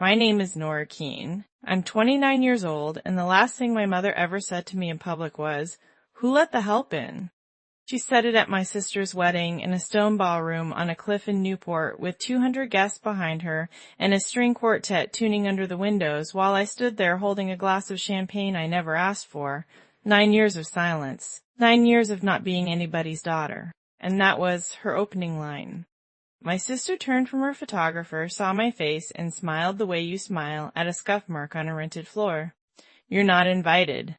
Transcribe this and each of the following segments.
My name is Nora Keene. I'm 29 years old, and the last thing my mother ever said to me in public was, "Who let the help in?" She said it at my sister's wedding in a stone ballroom on a cliff in Newport with 200 guests behind her and a string quartet tuning under the windows while I stood there holding a glass of champagne I never asked for. 9 years of silence. 9 years of not being anybody's daughter. And that was her opening line. My sister turned from her photographer, saw my face, and smiled the way you smile at a scuff mark on a rented floor. "You're not invited."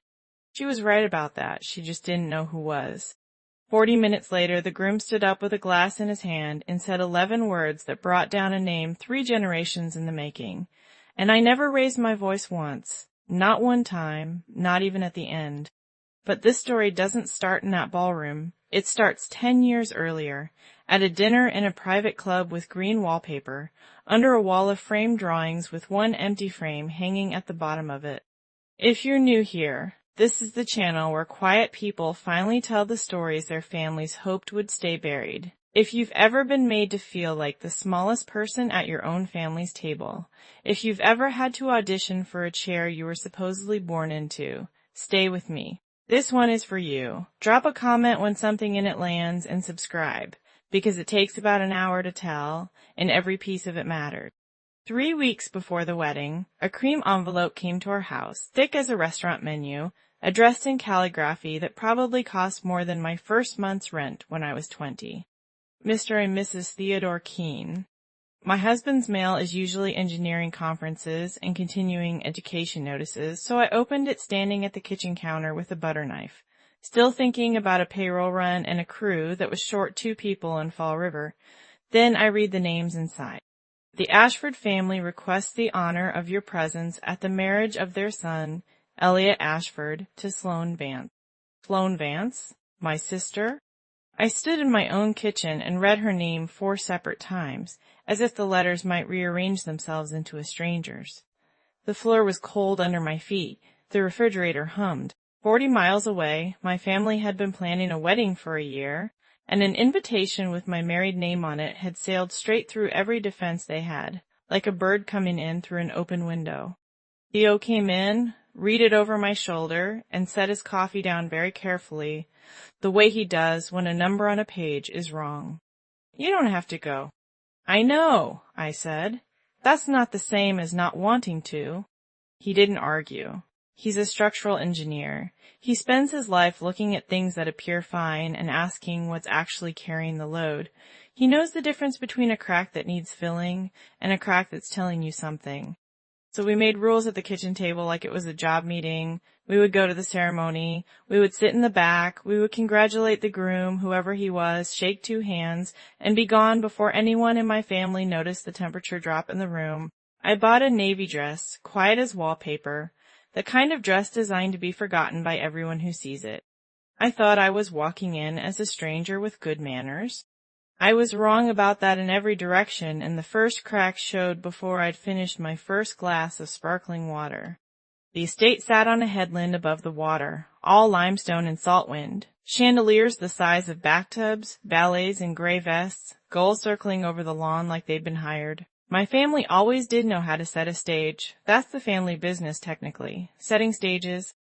She was right about that. She just didn't know who was. 40 minutes later, the groom stood up with a glass in his hand and said 11 words that brought down a name 3 generations in the making. And I never raised my voice once. Not one time, not even at the end. But this story doesn't start in that ballroom. It starts 10 years earlier, at a dinner in a private club with green wallpaper, under a wall of framed drawings with one empty frame hanging at the bottom of it. If you're new here, this is the channel where quiet people finally tell the stories their families hoped would stay buried. If you've ever been made to feel like the smallest person at your own family's table, if you've ever had to audition for a chair you were supposedly born into, stay with me. This one is for you. Drop a comment when something in it lands and subscribe, because it takes about an hour to tell, and every piece of it matters. 3 weeks before the wedding, a cream envelope came to our house, thick as a restaurant menu, addressed in calligraphy that probably cost more than my first month's rent when I was 20. Mr. and Mrs. Theodore Keene. My husband's mail is usually engineering conferences and continuing education notices, so I opened it standing at the kitchen counter with a butter knife, still thinking about a payroll run and a crew that was short 2 people in Fall River. Then I read the names inside. The Ashford family requests the honor of your presence at the marriage of their son, Elliot Ashford, to Sloane Vance. Sloane Vance? My sister? I stood in my own kitchen and read her name 4 separate times, as if the letters might rearrange themselves into a stranger's. The floor was cold under my feet. The refrigerator hummed. 40 miles away, my family had been planning a wedding for a year, and an invitation with my married name on it had sailed straight through every defense they had, like a bird coming in through an open window. Theo came in, read it over my shoulder, and set his coffee down very carefully, the way he does when a number on a page is wrong. "You don't have to go." "I know," I said. "That's not the same as not wanting to." He didn't argue. He's a structural engineer. He spends his life looking at things that appear fine and asking what's actually carrying the load. He knows the difference between a crack that needs filling and a crack that's telling you something. So we made rules at the kitchen table like it was a job meeting. We would go to the ceremony. We would sit in the back. We would congratulate the groom, whoever he was, shake 2 hands, and be gone before anyone in my family noticed the temperature drop in the room. I bought a navy dress, quiet as wallpaper, the kind of dress designed to be forgotten by everyone who sees it. I thought I was walking in as a stranger with good manners. I was wrong about that in every direction, and the first crack showed before I'd finished my first glass of sparkling water. The estate sat on a headland above the water, all limestone and salt wind, chandeliers the size of bathtubs, valets in gray vests, gulls circling over the lawn like they'd been hired. My family always did know how to set a stage. That's the family business, technically, setting stages.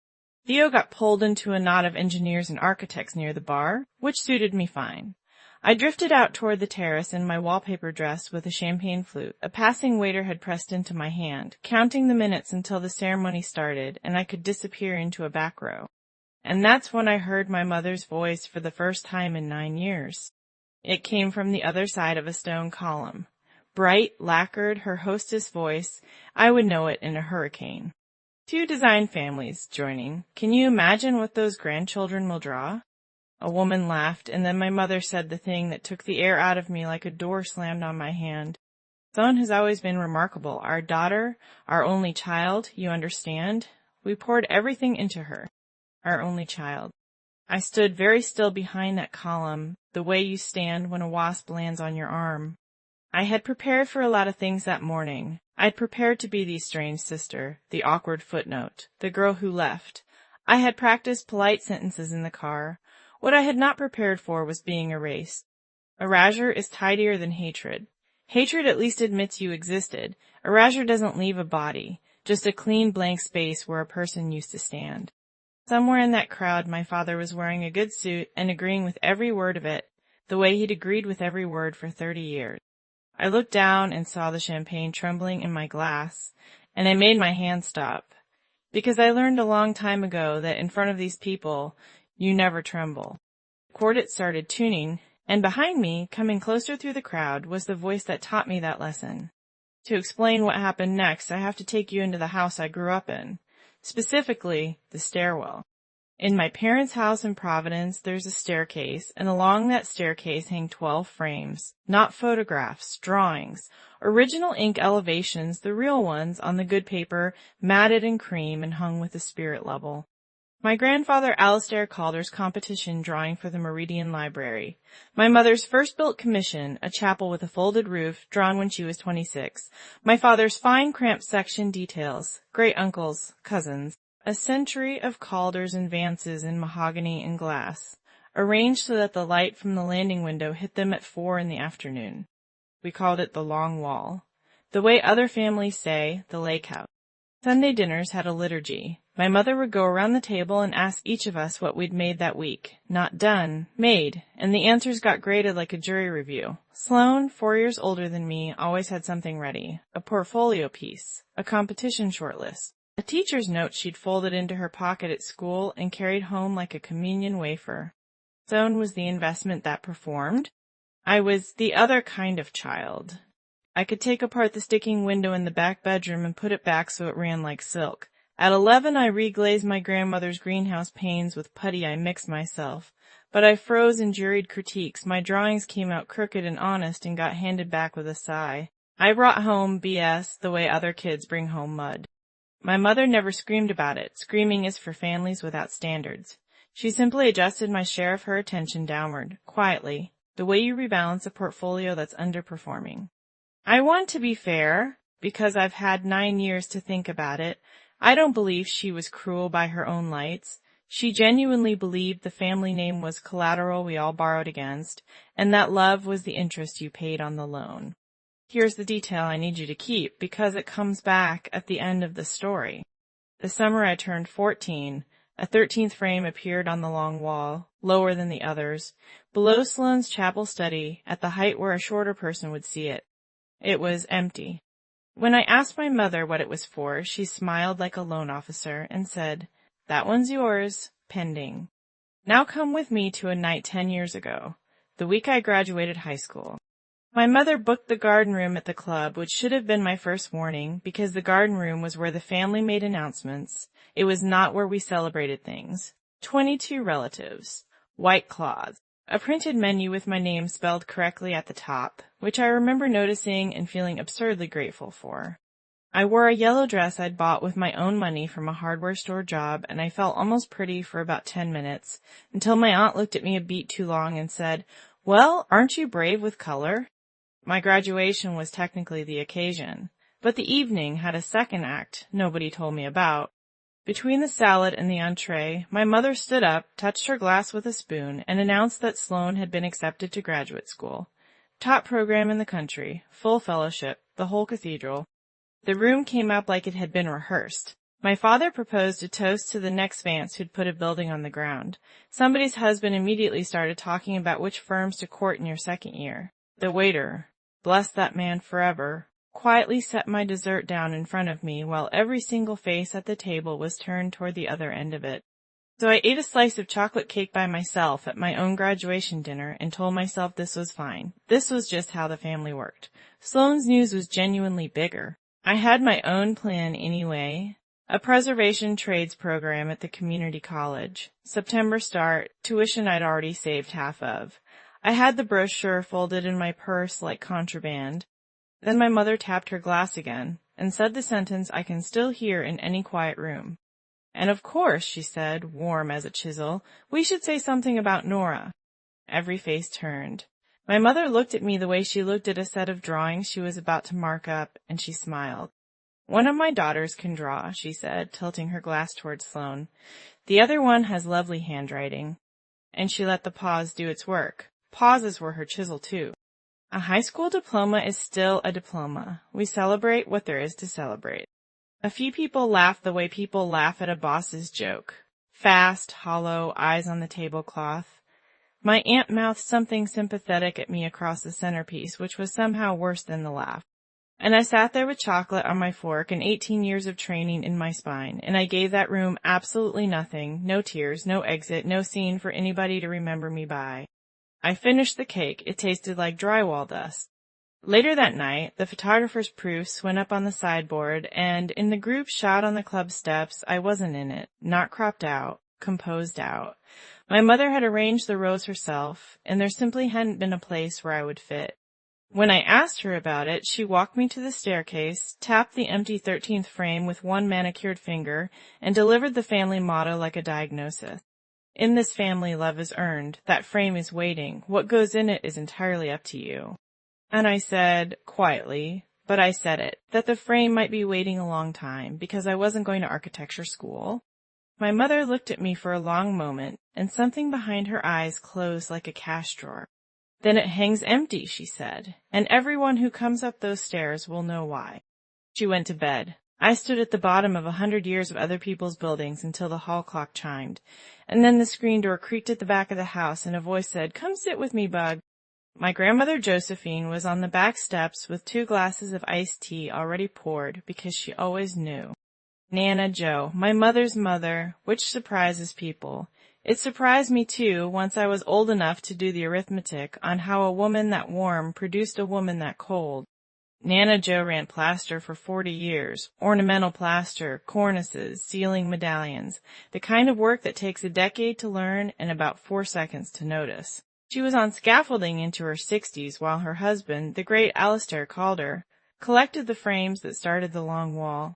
Theo got pulled into a knot of engineers and architects near the bar, which suited me fine. I drifted out toward the terrace in my wallpaper dress with a champagne flute. A passing waiter had pressed into my hand, counting the minutes until the ceremony started, and I could disappear into a back row. And that's when I heard my mother's voice for the first time in 9 years. It came from the other side of a stone column. Bright, lacquered, her hostess voice, I would know it in a hurricane. 2 design families joining. Can you imagine what those grandchildren will draw? A woman laughed, and then my mother said the thing that took the air out of me like a door slammed on my hand. Sloane has always been remarkable. Our daughter, our only child, you understand? We poured everything into her. Our only child. I stood very still behind that column, the way you stand when a wasp lands on your arm. I had prepared for a lot of things that morning. I'd prepared to be the estranged sister, the awkward footnote, the girl who left. I had practiced polite sentences in the car. What I had not prepared for was being erased. Erasure is tidier than hatred. Hatred at least admits you existed. Erasure doesn't leave a body, just a clean blank space where a person used to stand. Somewhere in that crowd, my father was wearing a good suit and agreeing with every word of it, the way he'd agreed with every word for 30 years. I looked down and saw the champagne trembling in my glass, and I made my hand stop, because I learned a long time ago that in front of these people, you never tremble. The quartet started tuning, and behind me, coming closer through the crowd, was the voice that taught me that lesson. To explain what happened next, I have to take you into the house I grew up in, specifically the stairwell. In my parents' house in Providence, there's a staircase, and along that staircase hang 12 frames, not photographs, drawings, original ink elevations, the real ones on the good paper, matted in cream and hung with a spirit level. My grandfather Alistair Calder's competition drawing for the Meridian Library. My mother's first built commission, a chapel with a folded roof, drawn when she was 26. My father's fine cramped section details, great-uncles, cousins. A century of Calders and Vances in mahogany and glass, arranged so that the light from the landing window hit them at 4 in the afternoon. We called it the long wall. The way other families say, the lake house. Sunday dinners had a liturgy. My mother would go around the table and ask each of us what we'd made that week. Not done, made, and the answers got graded like a jury review. Sloane, 4 years older than me, always had something ready. A portfolio piece, a competition shortlist. A teacher's note she'd folded into her pocket at school and carried home like a communion wafer. Disowned was the investment that performed. I was the other kind of child. I could take apart the sticking window in the back bedroom and put it back so it ran like silk. At 11, I reglazed my grandmother's greenhouse panes with putty I mixed myself. But I froze and juried critiques. My drawings came out crooked and honest and got handed back with a sigh. I brought home BS the way other kids bring home mud. My mother never screamed about it. Screaming is for families without standards. She simply adjusted my share of her attention downward, quietly, the way you rebalance a portfolio that's underperforming. I want to be fair, because I've had 9 years to think about it. I don't believe she was cruel by her own lights. She genuinely believed the family name was collateral we all borrowed against, and that love was the interest you paid on the loan. Here's the detail I need you to keep, because it comes back at the end of the story. The summer I turned 14, a 13th frame appeared on the long wall, lower than the others, below Sloane's chapel study, at the height where a shorter person would see it. It was empty. When I asked my mother what it was for, she smiled like a loan officer and said, "That one's yours, pending." Now come with me to a night 10 years ago, the week I graduated high school. My mother booked the garden room at the club, which should have been my first warning, because the garden room was where the family made announcements. It was not where we celebrated things. 22 relatives. White Claws. A printed menu with my name spelled correctly at the top, which I remember noticing and feeling absurdly grateful for. I wore a yellow dress I'd bought with my own money from a hardware store job, and I felt almost pretty for about 10 minutes, until my aunt looked at me a beat too long and said, "Well, aren't you brave with color?" My graduation was technically the occasion, but the evening had a second act nobody told me about. Between the salad and the entree, my mother stood up, touched her glass with a spoon, and announced that Sloane had been accepted to graduate school. Top program in the country, full fellowship, the whole cathedral. The room came up like it had been rehearsed. My father proposed a toast to the next Vance who'd put a building on the ground. Somebody's husband immediately started talking about which firms to court in your second year. The waiter, bless that man forever, quietly set my dessert down in front of me while every single face at the table was turned toward the other end of it. So I ate a slice of chocolate cake by myself at my own graduation dinner and told myself this was fine. This was just how the family worked. Sloane's news was genuinely bigger. I had my own plan anyway. A preservation trades program at the community college. September start, tuition I'd already saved half of. I had the brochure folded in my purse like contraband. Then my mother tapped her glass again and said the sentence I can still hear in any quiet room. "And of course," she said, warm as a chisel, "we should say something about Nora." Every face turned. My mother looked at me the way she looked at a set of drawings she was about to mark up, and she smiled. "One of my daughters can draw," she said, tilting her glass toward Sloane. "The other one has lovely handwriting." And she let the pause do its work. Pauses were her chisel, too. A high school diploma is still a diploma. We celebrate what there is to celebrate. A few people laugh the way people laugh at a boss's joke. Fast, hollow, eyes on the tablecloth. My aunt mouthed something sympathetic at me across the centerpiece, which was somehow worse than the laugh. And I sat there with chocolate on my fork and 18 years of training in my spine, and I gave that room absolutely nothing, no tears, no exit, no scene for anybody to remember me by. I finished the cake. It tasted like drywall dust. Later that night, the photographer's proofs went up on the sideboard, and in the group shot on the club steps, I wasn't in it, not cropped out, composed out. My mother had arranged the rows herself, and there simply hadn't been a place where I would fit. When I asked her about it, she walked me to the staircase, tapped the empty 13th frame with one manicured finger, and delivered the family motto like a diagnosis. In this family, love is earned. That frame is waiting. What goes in it is entirely up to you. And I said, quietly, but I said it, that the frame might be waiting a long time, because I wasn't going to architecture school. My mother looked at me for a long moment, and something behind her eyes closed like a cash drawer. Then it hangs empty, she said, and everyone who comes up those stairs will know why. She went to bed. I stood at the bottom of 100 years of other people's buildings until the hall clock chimed, and then the screen door creaked at the back of the house, and a voice said, "Come sit with me, Bug." My grandmother Josephine was on the back steps with 2 glasses of iced tea already poured, because she always knew. Nana Joe, my mother's mother, which surprises people. It surprised me, too, once I was old enough to do the arithmetic on how a woman that warm produced a woman that cold. Nana Joe ran plaster for 40 years, ornamental plaster, cornices, ceiling medallions, the kind of work that takes a decade to learn and about 4 seconds to notice. She was on scaffolding into her 60s while her husband, the great Alistair Calder, collected the frames that started the long wall.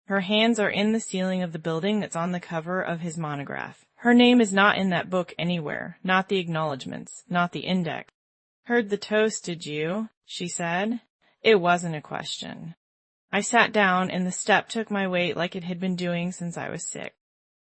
Her hands are in the ceiling of the building that's on the cover of his monograph. Her name is not in that book anywhere, not the acknowledgments, not the index. "Heard the toast, did you?" she said. It wasn't a question. I sat down, and the step took my weight like it had been doing since I was 6.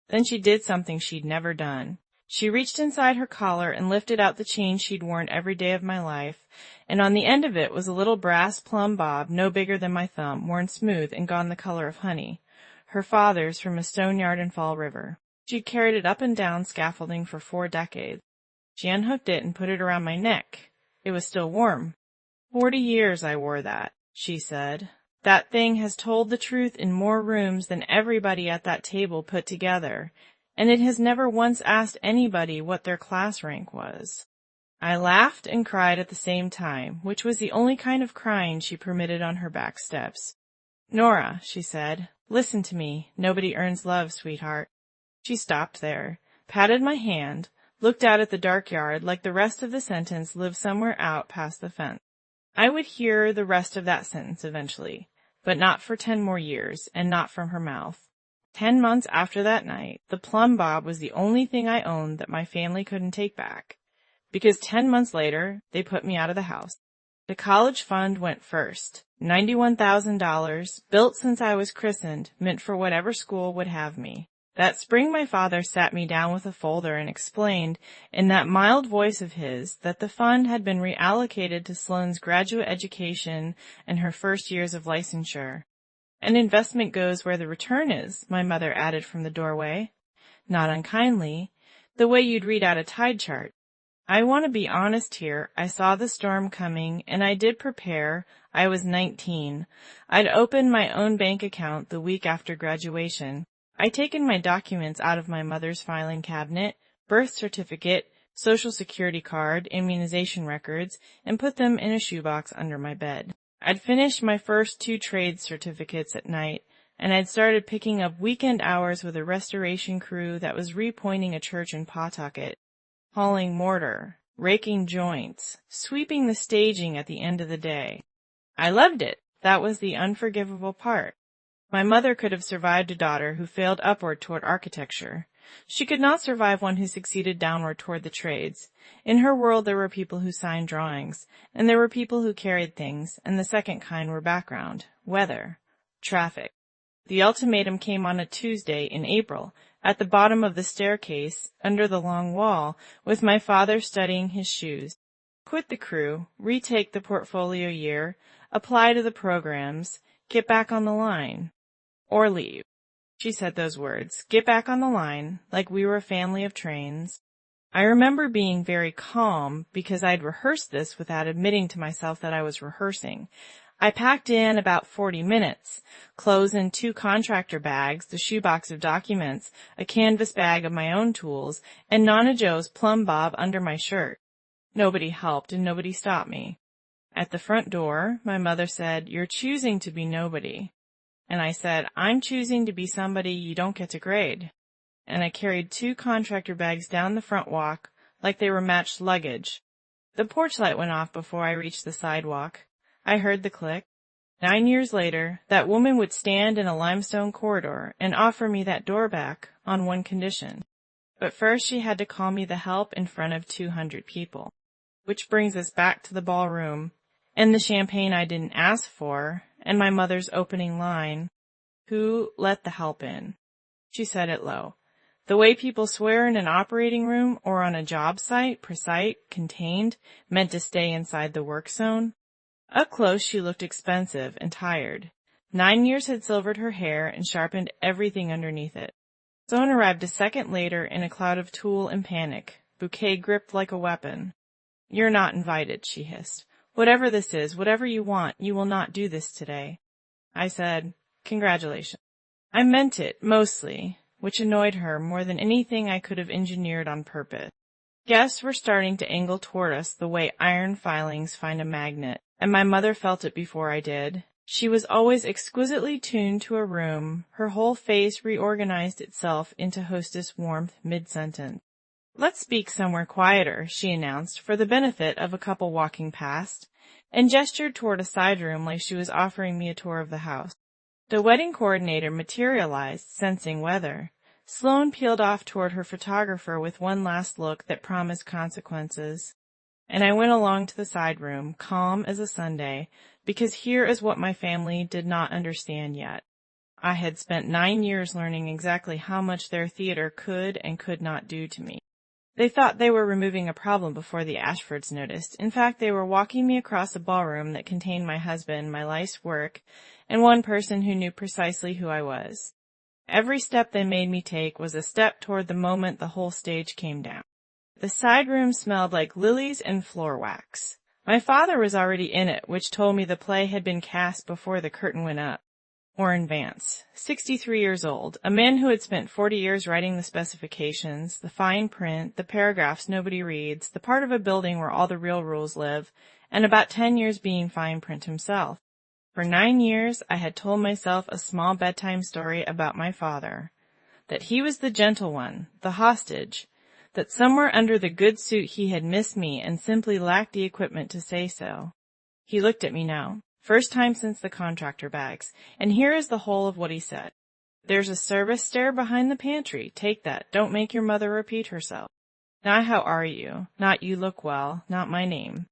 Then she did something she'd never done. She reached inside her collar and lifted out the chain she'd worn every day of my life, and on the end of it was a little brass plumb bob no bigger than my thumb, worn smooth and gone the color of honey. Her father's from a stone yard in Fall River. She'd carried it up and down scaffolding for 4 decades. She unhooked it and put it around my neck. It was still warm. 40 years I wore that, she said. That thing has told the truth in more rooms than everybody at that table put together, and it has never once asked anybody what their class rank was. I laughed and cried at the same time, which was the only kind of crying she permitted on her back steps. "Nora," she said, "listen to me. Nobody earns love, sweetheart." She stopped there, patted my hand, looked out at the dark yard like the rest of the sentence lived somewhere out past the fence. I would hear the rest of that sentence eventually, but not for 10 more years, and not from her mouth. 10 months after that night, the plumb bob was the only thing I owned that my family couldn't take back, because 10 months later, they put me out of the house. The college fund went first. $91,000, built since I was christened, meant for whatever school would have me. That spring my father sat me down with a folder and explained, in that mild voice of his, that the fund had been reallocated to Sloane's graduate education and her first years of licensure. "An investment goes where the return is," my mother added from the doorway. Not unkindly, the way you'd read out a tide chart. I want to be honest here. I saw the storm coming, and I did prepare. I was 19. I'd opened my own bank account the week after graduation. I'd taken my documents out of my mother's filing cabinet, birth certificate, social security card, immunization records, and put them in a shoebox under my bed. I'd finished my first 2 trade certificates at night, and I'd started picking up weekend hours with a restoration crew that was repointing a church in Pawtucket, hauling mortar, raking joints, sweeping the staging at the end of the day. I loved it. That was the unforgivable part. My mother could have survived a daughter who failed upward toward architecture. She could not survive one who succeeded downward toward the trades. In her world there were people who signed drawings, and there were people who carried things, and the second kind were background, weather, traffic. The ultimatum came on a Tuesday in April, at the bottom of the staircase, under the long wall, with my father studying his shoes. quit the crew, retake the portfolio year, apply to the programs, get back on the line, or leave. She said those words, get back on the line, like we were a family of trains. I remember being very calm because I'd rehearsed this without admitting to myself that I was rehearsing. I packed in about 40 minutes, clothes in 2 contractor bags, the shoebox of documents, a canvas bag of my own tools, and Nana Joe's plumb bob under my shirt. Nobody helped and nobody stopped me. At the front door, my mother said, "You're choosing to be nobody." And I said, "I'm choosing to be somebody you don't get to grade." And I carried 2 contractor bags down the front walk like they were matched luggage. The porch light went off before I reached the sidewalk. I heard the click. 9 years later, that woman would stand in a limestone corridor and offer me that door back on one condition. But first she had to call me the help in front of 200 people. Which brings us back to the ballroom and the champagne I didn't ask for and my mother's opening line, "Who let the help in?" She said it low. The way people swear in an operating room or on a job site, precise, contained, meant to stay inside the work zone. Up close she looked expensive and tired. 9 years had silvered her hair and sharpened everything underneath it. Zone arrived a second later in a cloud of tulle and panic, bouquet gripped like a weapon. "You're not invited," she hissed. "Whatever this is, whatever you want, you will not do this today." I said, "Congratulations." I meant it, mostly, which annoyed her more than anything I could have engineered on purpose. Guests were starting to angle toward us the way iron filings find a magnet, and my mother felt it before I did. She was always exquisitely tuned to a room. Her whole face reorganized itself into hostess warmth mid-sentence. "Let's speak somewhere quieter," she announced, for the benefit of a couple walking past, and gestured toward a side room like she was offering me a tour of the house. The wedding coordinator materialized, sensing weather. Sloane peeled off toward her photographer with one last look that promised consequences. And I went along to the side room, calm as a Sunday, because here is what my family did not understand yet. I had spent 9 years learning exactly how much their theater could and could not do to me. They thought they were removing a problem before the Ashfords noticed. In fact, they were walking me across a ballroom that contained my husband, my life's work, and one person who knew precisely who I was. Every step they made me take was a step toward the moment the whole stage came down. The side room smelled like lilies and floor wax. My father was already in it, which told me the play had been cast before the curtain went up. Orrin Vance, 63 years old, a man who had spent 40 years writing the specifications, the fine print, the paragraphs nobody reads, the part of a building where all the real rules live, and about 10 years being fine print himself. For 9 years, I had told myself a small bedtime story about my father, that he was the gentle one, the hostage, that somewhere under the good suit he had missed me and simply lacked the equipment to say so. He looked at me now. First time since the contractor bags, and here is the whole of what he said. "There's a service stair behind the pantry. Take that. Don't make your mother repeat herself. Not how are you, not you look well, not my name."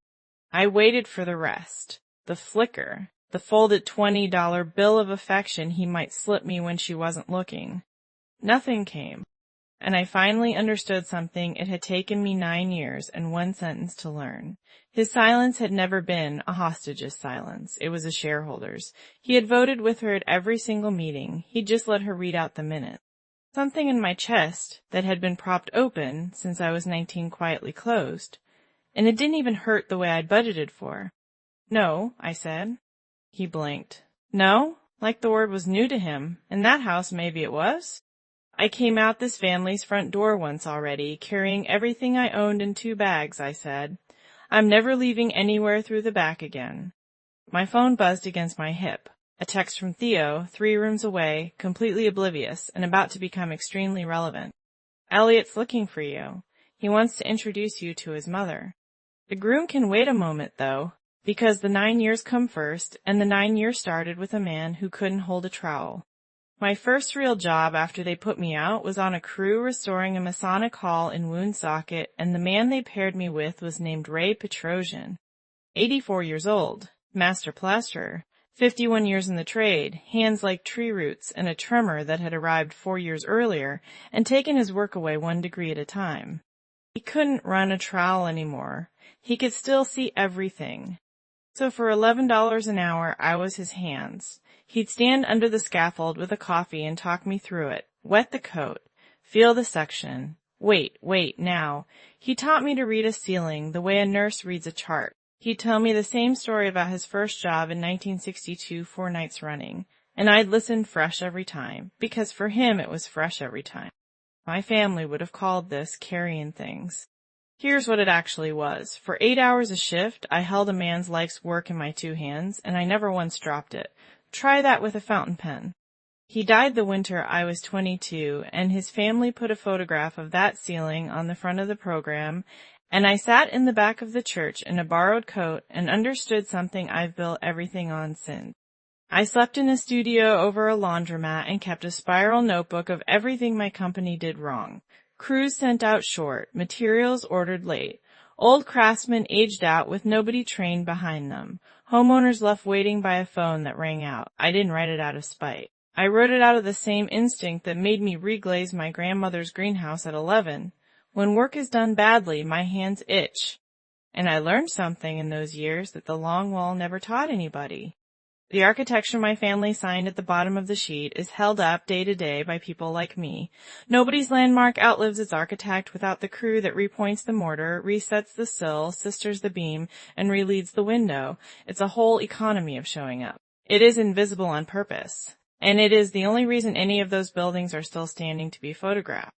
I waited for the rest. The flicker, the folded $20 bill of affection he might slip me when she wasn't looking. Nothing came, and I finally understood something it had taken me 9 years and one sentence to learn. His silence had never been a hostage's silence. It was a shareholder's. He had voted with her at every single meeting. He'd just let her read out the minutes. Something in my chest that had been propped open since I was 19 quietly closed, and it didn't even hurt the way I'd budgeted for. "No," I said. He blinked. "No?" Like the word was new to him. In that house maybe it was. "I came out this family's front door once already, carrying everything I owned in 2 bags, I said. "I'm never leaving anywhere through the back again." My phone buzzed against my hip. A text from Theo, 3 rooms away, completely oblivious, and about to become extremely relevant. "Elliot's looking for you. He wants to introduce you to his mother." The groom can wait a moment, though, because the 9 years come first, and the 9 years started with a man who couldn't hold a trowel. My first real job after they put me out was on a crew restoring a Masonic hall in Woonsocket, and the man they paired me with was named Ray Petrosian. 84 years old, master plasterer, 51 years in the trade, hands like tree roots, and a tremor that had arrived 4 years earlier and taken his work away 1 degree at a time. He couldn't run a trowel anymore. He could still see everything. So for $11 an hour, I was his hands. He'd stand under the scaffold with a coffee and talk me through it, wet the coat, feel the section. Wait, now. He taught me to read a ceiling the way a nurse reads a chart. He'd tell me the same story about his first job in 1962, 4 nights running, and I'd listen fresh every time, because for him it was fresh every time. My family would have called this carrying things. Here's what it actually was. For 8 hours a shift, I held a man's life's work in my 2 hands, and I never once dropped it. Try that with a fountain pen. He died the winter I was 22, and his family put a photograph of that ceiling on the front of the program, and I sat in the back of the church in a borrowed coat and understood something I've built everything on since. I slept in a studio over a laundromat and kept a spiral notebook of everything my company did wrong. Crews sent out short, materials ordered late, old craftsmen aged out with nobody trained behind them, homeowners left waiting by a phone that rang out. I didn't write it out of spite. I wrote it out of the same instinct that made me reglaze my grandmother's greenhouse at 11. When work is done badly, my hands itch. And I learned something in those years that the long wall never taught anybody. The architecture my family signed at the bottom of the sheet is held up day to day by people like me. Nobody's landmark outlives its architect without the crew that repoints the mortar, resets the sill, sisters the beam, and releads the window. It's a whole economy of showing up. It is invisible on purpose. And it is the only reason any of those buildings are still standing to be photographed.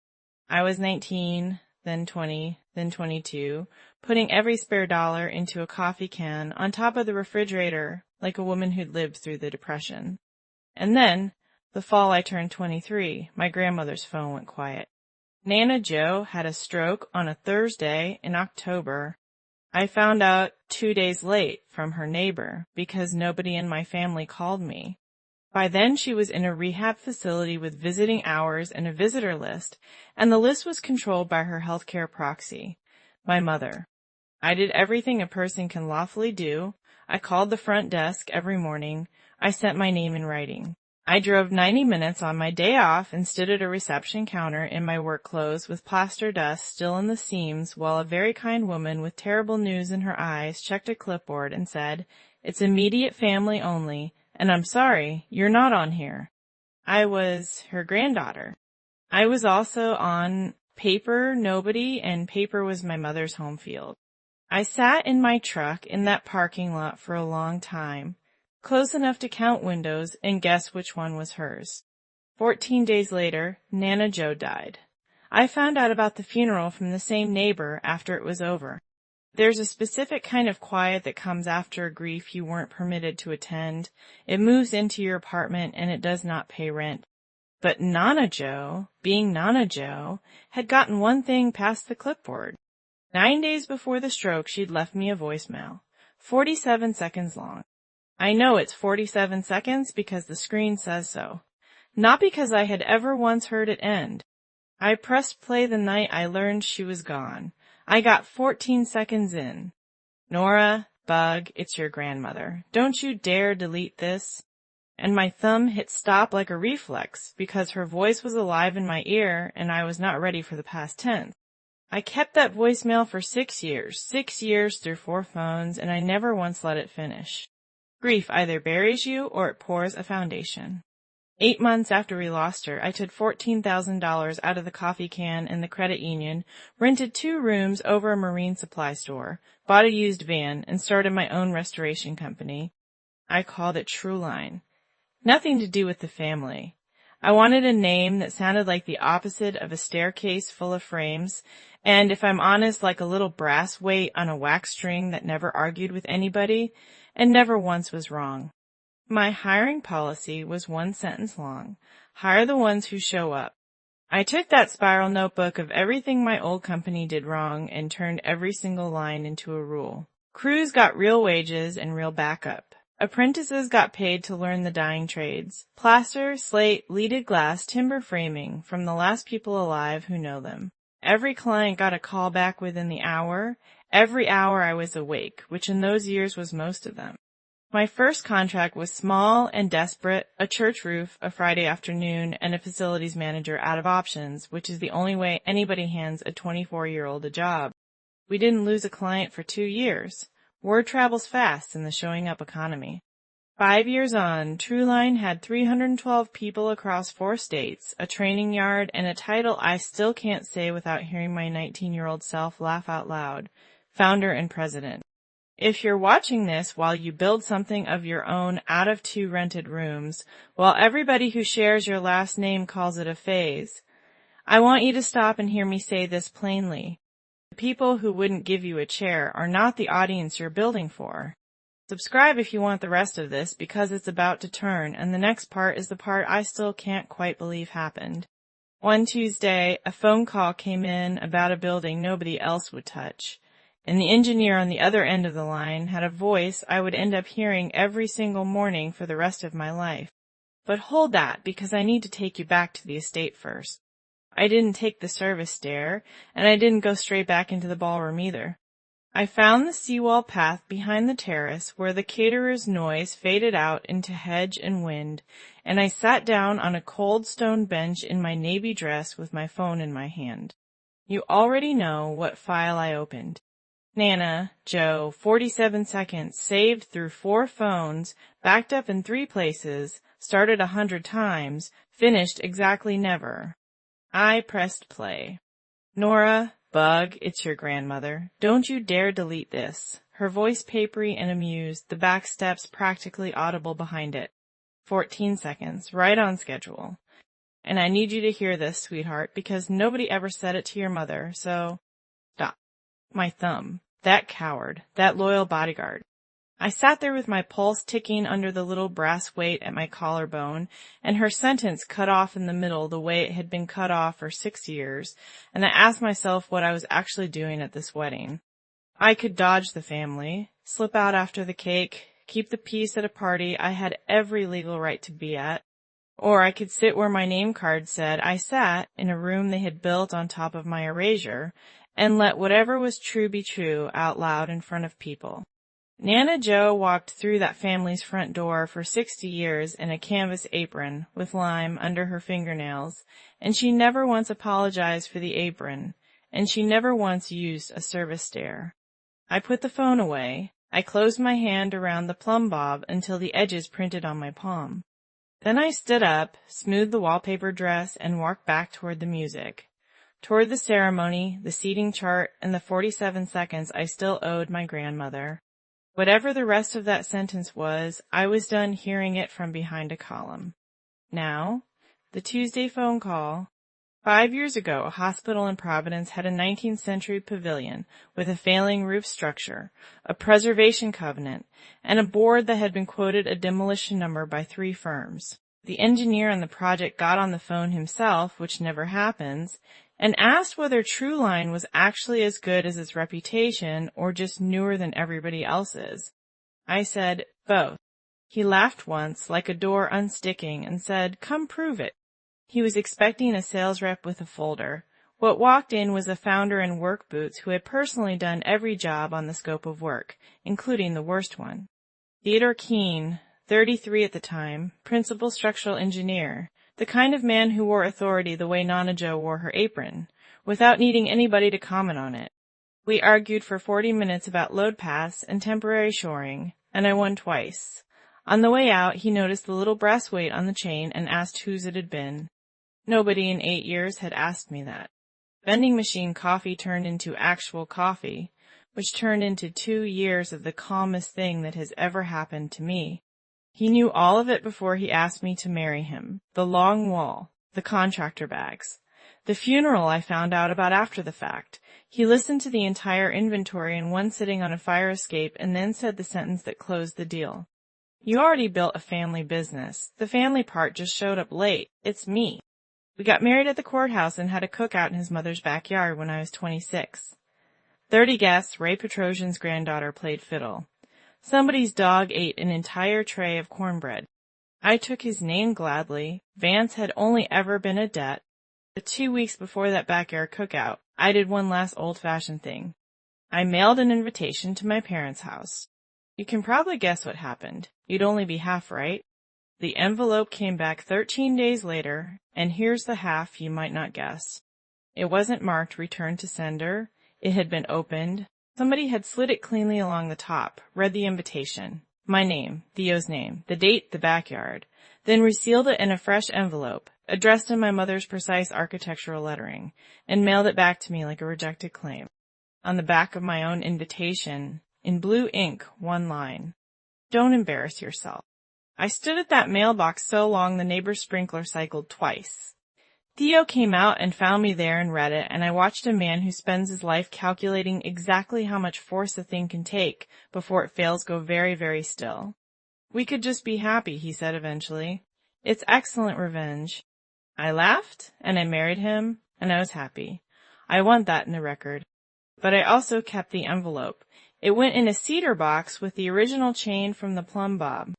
I was 19, then 20, then 22, putting every spare dollar into a coffee can on top of the refrigerator like a woman who'd lived through the Depression. And then, the fall I turned 23, my grandmother's phone went quiet. Nana Jo had a stroke on a Thursday in October. I found out 2 days late from her neighbor because nobody in my family called me. By then she was in a rehab facility with visiting hours and a visitor list, and the list was controlled by her healthcare proxy, my mother. I did everything a person can lawfully do. I called the front desk every morning. I sent my name in writing. I drove 90 minutes on my day off and stood at a reception counter in my work clothes with plaster dust still in the seams while a very kind woman with terrible news in her eyes checked a clipboard and said, "It's immediate family only. And I'm sorry, you're not on here." I was her granddaughter. I was also on paper, nobody, and paper was my mother's home field. I sat in my truck in that parking lot for a long time, close enough to count windows and guess which one was hers. 14 days later, Nana Jo died. I found out about the funeral from the same neighbor after it was over. There's a specific kind of quiet that comes after a grief you weren't permitted to attend. It moves into your apartment and it does not pay rent. But Nana Jo, being Nana Jo, had gotten one thing past the clipboard. 9 days before the stroke, she'd left me a voicemail, 47 seconds long. I know it's 47 seconds because the screen says so, not because I had ever once heard it end. I pressed play the night I learned she was gone. I got 14 seconds in. "Nora, Bug, it's your grandmother. Don't you dare delete this." And my thumb hit stop like a reflex because her voice was alive in my ear and I was not ready for the past tense. I kept that voicemail for 6 years through 4 phones, and I never once let it finish. Grief either buries you or it pours a foundation. 8 months after we lost her, I took $14,000 out of the coffee can in the credit union, rented 2 rooms over a marine supply store, bought a used van, and started my own restoration company. I called it Trueline. Nothing to do with the family. I wanted a name that sounded like the opposite of a staircase full of frames, and if I'm honest, like a little brass weight on a wax string that never argued with anybody, and never once was wrong. My hiring policy was 1 sentence long. Hire the ones who show up. I took that spiral notebook of everything my old company did wrong and turned every single line into a rule. Crews got real wages and real backup. Apprentices got paid to learn the dying trades. Plaster, slate, leaded glass, timber framing from the last people alive who know them. Every client got a call back within the hour. Every hour I was awake, which in those years was most of them. My first contract was small and desperate, a church roof, a Friday afternoon, and a facilities manager out of options, which is the only way anybody hands a 24-year-old a job. We didn't lose a client for 2 years. Word travels fast in the showing up economy. 5 years on, Trueline had 312 people across 4 states, a training yard, and a title I still can't say without hearing my 19-year-old self laugh out loud: founder and president. If you're watching this while you build something of your own out of 2 rented rooms, while everybody who shares your last name calls it a phase, I want you to stop and hear me say this plainly. The people who wouldn't give you a chair are not the audience you're building for. Subscribe if you want the rest of this, because it's about to turn, and the next part is the part I still can't quite believe happened. One Tuesday, a phone call came in about a building nobody else would touch, and the engineer on the other end of the line had a voice I would end up hearing every single morning for the rest of my life. But hold that, because I need to take you back to the estate first. I didn't take the service stair, and I didn't go straight back into the ballroom either. I found the seawall path behind the terrace where the caterer's noise faded out into hedge and wind, and I sat down on a cold stone bench in my navy dress with my phone in my hand. You already know what file I opened. Nana, Joe, 47 seconds, saved through 4 phones, backed up in 3 places, started 100 times, finished exactly never. I pressed play. Nora, Bug, it's your grandmother. Don't you dare delete this. Her voice papery and amused, the back steps practically audible behind it. 14 seconds, right on schedule. And I need you to hear this, sweetheart, because nobody ever said it to your mother, so stop. My thumb. That coward. That loyal bodyguard. I sat there with my pulse ticking under the little brass weight at my collarbone, and her sentence cut off in the middle the way it had been cut off for 6 years, and I asked myself what I was actually doing at this wedding. I could dodge the family, slip out after the cake, keep the peace at a party I had every legal right to be at, or I could sit where my name card said I sat, in a room they had built on top of my erasure, and let whatever was true be true out loud in front of people. Nana Joe walked through that family's front door for 60 years in a canvas apron with lime under her fingernails, and she never once apologized for the apron, and she never once used a service stair. I put the phone away. I closed my hand around the plumb bob until the edges printed on my palm. Then I stood up, smoothed the wallpaper dress, and walked back toward the music. Toward the ceremony, the seating chart, and the 47 seconds I still owed my grandmother. Whatever the rest of that sentence was, I was done hearing it from behind a column. Now, the Tuesday phone call. 5 years ago, a hospital in Providence had a 19th century pavilion with a failing roof structure, a preservation covenant, and a board that had been quoted a demolition number by 3 firms. The engineer on the project got on the phone himself, which never happens, and asked whether Trueline was actually as good as its reputation or just newer than everybody else's. I said, both. He laughed once, like a door unsticking, and said, come prove it. He was expecting a sales rep with a folder. What walked in was a founder in work boots who had personally done every job on the scope of work, including the worst one. Theodore Keene, 33 at the time, principal structural engineer, the kind of man who wore authority the way Nana Joe wore her apron, without needing anybody to comment on it. We argued for 40 minutes about load pass and temporary shoring, and I won twice. On the way out, he noticed the little brass weight on the chain and asked whose it had been. Nobody in 8 years had asked me that. Vending machine coffee turned into actual coffee, which turned into 2 years of the calmest thing that has ever happened to me. He knew all of it before he asked me to marry him. The long wall, the contractor bags. The funeral I found out about after the fact. He listened to the entire inventory in one sitting on a fire escape and then said the sentence that closed the deal. You already built a family business. The family part just showed up late. It's me. We got married at the courthouse and had a cookout in his mother's backyard when I was 26. 30 guests, Ray Petrosian's granddaughter played fiddle. Somebody's dog ate an entire tray of cornbread. I took his name gladly. Vance had only ever been a debt. The 2 weeks before that backyard cookout, I did one last old-fashioned thing. I mailed an invitation to my parents' house. You can probably guess what happened. You'd only be half right. The envelope came back 13 days later, and here's the half you might not guess. It wasn't marked return to sender. It had been opened. Somebody had slid it cleanly along the top, read the invitation, my name, Theo's name, the date, the backyard, then resealed it in a fresh envelope, addressed in my mother's precise architectural lettering, and mailed it back to me like a rejected claim. On the back of my own invitation, in blue ink, one line, "Don't embarrass yourself." I stood at that mailbox so long the neighbor's sprinkler cycled twice. Theo came out and found me there and read it, and I watched a man who spends his life calculating exactly how much force a thing can take before it fails go very, very still. "We could just be happy," he said eventually. "It's excellent revenge." I laughed, and I married him, and I was happy. I want that in the record. But I also kept the envelope. It went in a cedar box with the original chain from the plumb bob.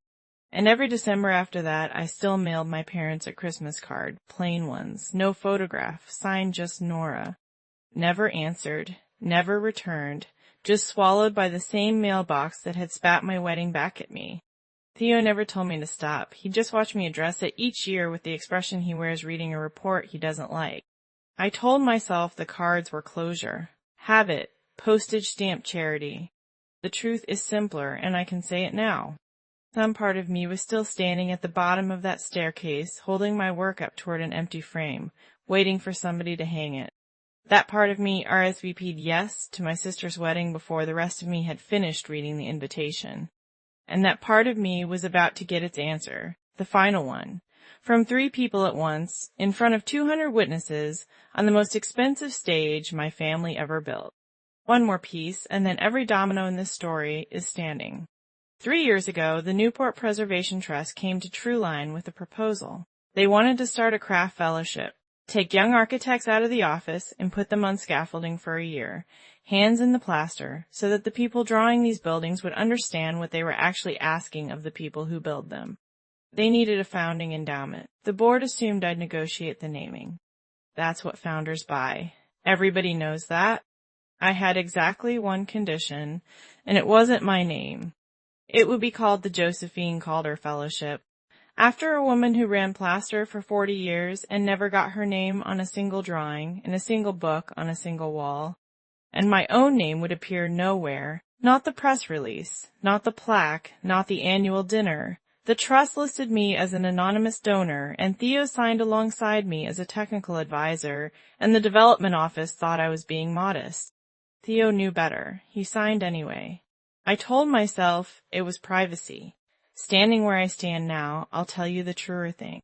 And every December after that, I still mailed my parents a Christmas card, plain ones, no photograph, signed just Nora. Never answered, never returned, just swallowed by the same mailbox that had spat my wedding back at me. Theo never told me to stop. He just watched me address it each year with the expression he wears reading a report he doesn't like. I told myself the cards were closure. Have it, postage stamp charity. The truth is simpler, and I can say it now. Some part of me was still standing at the bottom of that staircase, holding my work up toward an empty frame, waiting for somebody to hang it. That part of me RSVP'd yes to my sister's wedding before the rest of me had finished reading the invitation. And that part of me was about to get its answer, the final one, from 3 people at once, in front of 200 witnesses, on the most expensive stage my family ever built. One more piece, and then every domino in this story is standing. 3 years ago, the Newport Preservation Trust came to Trueline with a proposal. They wanted to start a craft fellowship, take young architects out of the office and put them on scaffolding for a year, hands in the plaster, so that the people drawing these buildings would understand what they were actually asking of the people who build them. They needed a founding endowment. The board assumed I'd negotiate the naming. That's what founders buy. Everybody knows that. I had exactly one condition, and it wasn't my name. It would be called the Josephine Calder Fellowship, after a woman who ran plaster for 40 years and never got her name on a single drawing, in a single book, on a single wall. And my own name would appear nowhere, not the press release, not the plaque, not the annual dinner. The trust listed me as an anonymous donor, and Theo signed alongside me as a technical advisor, and the development office thought I was being modest. Theo knew better. He signed anyway. I told myself it was privacy. Standing where I stand now, I'll tell you the truer thing.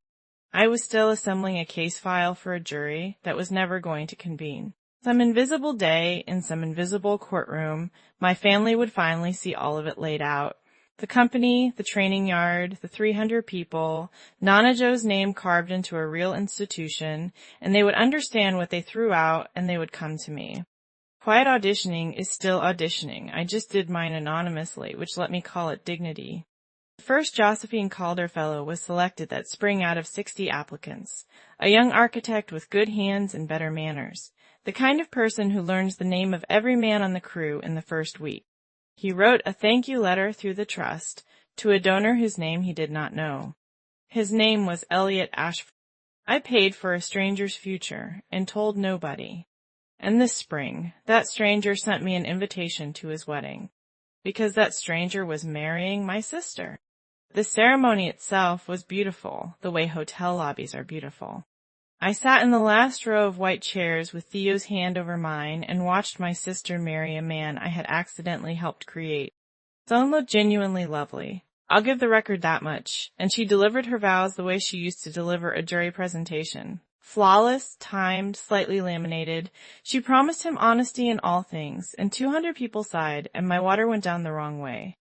I was still assembling a case file for a jury that was never going to convene. Some invisible day, in some invisible courtroom, my family would finally see all of it laid out. The company, the training yard, the 300 people, Nana Joe's name carved into a real institution, and they would understand what they threw out, and they would come to me. Quiet auditioning is still auditioning. I just did mine anonymously, which let me call it dignity. The first Josephine Calder Fellow was selected that spring out of 60 applicants, a young architect with good hands and better manners, the kind of person who learns the name of every man on the crew in the first week. He wrote a thank you letter through the trust to a donor whose name he did not know. His name was Elliot Ashford. I paid for a stranger's future and told nobody. And this spring, that stranger sent me an invitation to his wedding, because that stranger was marrying my sister. The ceremony itself was beautiful, the way hotel lobbies are beautiful. I sat in the last row of white chairs with Theo's hand over mine and watched my sister marry a man I had accidentally helped create. Someone looked genuinely lovely. I'll give the record that much, and she delivered her vows the way she used to deliver a jury presentation. Flawless, timed, slightly laminated, she promised him honesty in all things, and 200 people sighed, and my water went down the wrong way.